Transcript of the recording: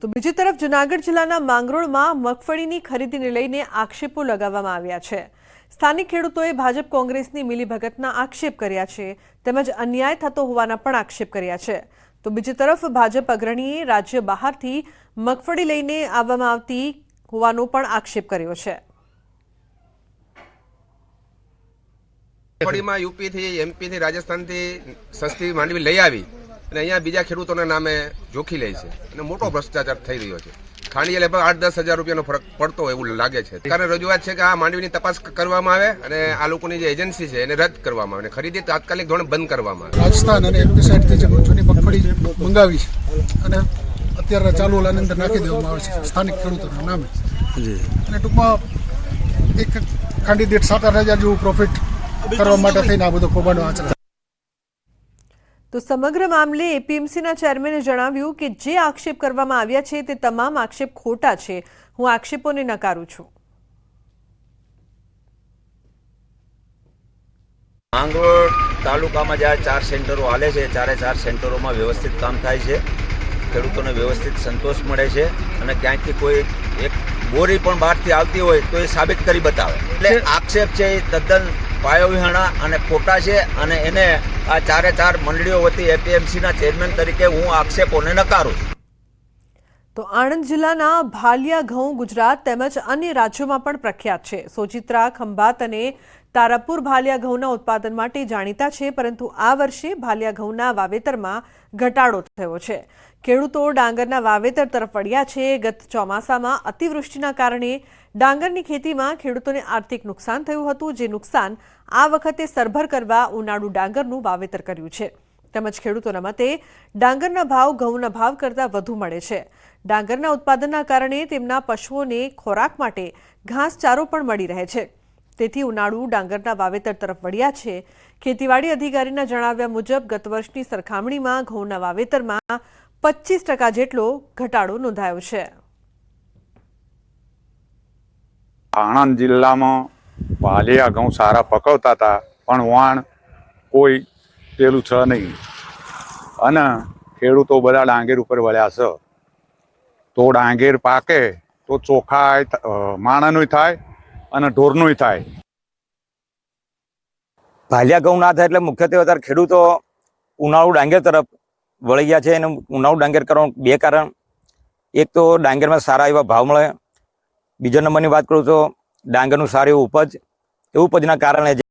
તો બીજી તરફ જૂનાગઢ જિલ્લાના માંગરોળમાં મગફળીની ખરીદીને લઈને આક્ષેપો લગાવવામાં આવ્યા છે। સ્થાનિક ખેડૂતોએ ભાજપ કોંગ્રેસની મિલીભગતના આક્ષેપ કર્યા છે તેમજ અન્યાય થતો હોવાના પણ આક્ષેપ કર્યા છે। તો બીજી તરફ ભાજપ અગ્રણીએ રાજ્ય બહારથી મગફળી લઈને આવવામાં આવતી હોવાનો પણ આક્ષેપ કર્યો છે। મગફળીમાં યુપી થી એમપી થી રાજસ્થાન થી સસ્તી માંડવી લઈ આવી અને અહીંયા બીજા ખેડૂતોના નામે જોખી લે છે અને મોટો ભ્રષ્ટાચાર થઈ રહ્યો છે। ખાંડીએ લગભગ 8-10 હજાર રૂપિયાનો ફરક પડતો એવું લાગે છે। સરકારે રજૂઆત છે કે આ માંડવીની તપાસ કરવામાં આવે અને આ લોકોની જે એજન્સી છે એને રદ કરવામાં આવે અને ખરીદી તાત્કાલિક ધોરણે બંધ કરવામાં આવે। રાજસ્થાન અને એમપી સાઈડથી જે જૂની મગફળી મંગાવી છે અને અત્યારે ચાલુ ઓલાની અંદર નાખી દેવામાં આવે છે સ્થાનિક ખેડૂતોના નામે અને ટૂંકમાં એક ખાંડી દીઠ 7-8 હજાર જેવું પ્રોફિટ કરવા માટે થઈને આ બધો કૌભાંડો આચરે। તો સમગ્ર મામલે એપીએમસીના ચેરમેને જણાવ્યું કે જે આક્ષેપ કરવામાં આવ્યા છે તે તમામ આક્ષેપ ખોટા છે। હું આક્ષેપોને નકારું છું। માંગરોળ તાલુકામાં જ્યાં 4 સેન્ટરો હાલે છે 4 સેન્ટરોમાં વ્યવસ્થિત કામ થાય છે, ખેડૂતોને વ્યવસ્થિત સંતોષ મળે છે અને ક્યાંકથી કોઈ એક બોરી પણ બહારથી આવતી હોય તો એ સાબિત કરી બતાવે। એટલે આક્ષેપ છે એ તદ્દન પાયોવિહાણા અને ખોટા છે અને એને આ 4 મંડળીઓ વતી એપીએમસીના ચેરમેન તરીકે હું આક્ષેપોને નકારું છું। તો આણંદ જિલ્લાના ભાલિયા ઘઉં ગુજરાત તેમજ અન્ય રાજ્યોમાં પણ પ્રખ્યાત છે। સોજિત્રા, ખંભાત અને તારાપુર ભાલિયા ઘઉંના ઉત્પાદન માટે જાણીતા છે, પરંતુ આ વર્ષે ભાલિયા ઘઉંના વાવેતરમાં ઘટાડો થયો છે। ખેડૂતો ડાંગરના વાવેતર તરફ વળ્યા છે। ગત ચોમાસામાં અતિવૃષ્ટિના કારણે ડાંગરની ખેતીમાં ખેડૂતોને આર્થિક નુકસાન થયું હતું, જે નુકસાન આ વખતે સરભર કરવા ઉનાળુ ડાંગરનું વાવેતર કર્યું છે। તેમજ ખેડૂતોના મતે ડાંગરના ભાવ ઘઉંના ભાવ કરતાં વધુ મળે છે। ડાંગરના ઉત્પાદનના કારણે તેમના પશુઓને ખોરાક માટે ઘાસચારો પણ મળી રહે છે, તેથી ઉનાળુ ડાંગરના વાવેતર તરફ વળ્યા છે। ખેતીવાડી અધિકારીના જણાવ્યા મુજબ ગત વર્ષની સરખામણીમાં ઘઉંના વાવેતરમાં 25% જેટલો ઘટાડો નોંધાયો છે। આણંદ જિલ્લામાં ભાલિયા ઘઉં સારા પકવતા હતા, પણ વાણ કોઈ પેલું છે નહીં અને ખેડૂતો બધા ડાંગેર ઉપર વળ્યા છે। તો ડાંગેર પાકે તો ચોખા માણસનું થાય અને ઢોરનું થાય। ભાલિયા ઘઉં ના થાય એટલે મુખ્યત્વે અત્યારે ખેડૂતો ઉનાળુ ડાંગર તરફ વળી ગયા છે। અને ઉનાળુ ડાંગર કરવાનું 2 કારણ, એક તો ડાંગરમાં સારા એવા ભાવ મળે, બીજા નંબરની વાત કરું તો ડાંગરનું સારું એવું ઉપજના કારણે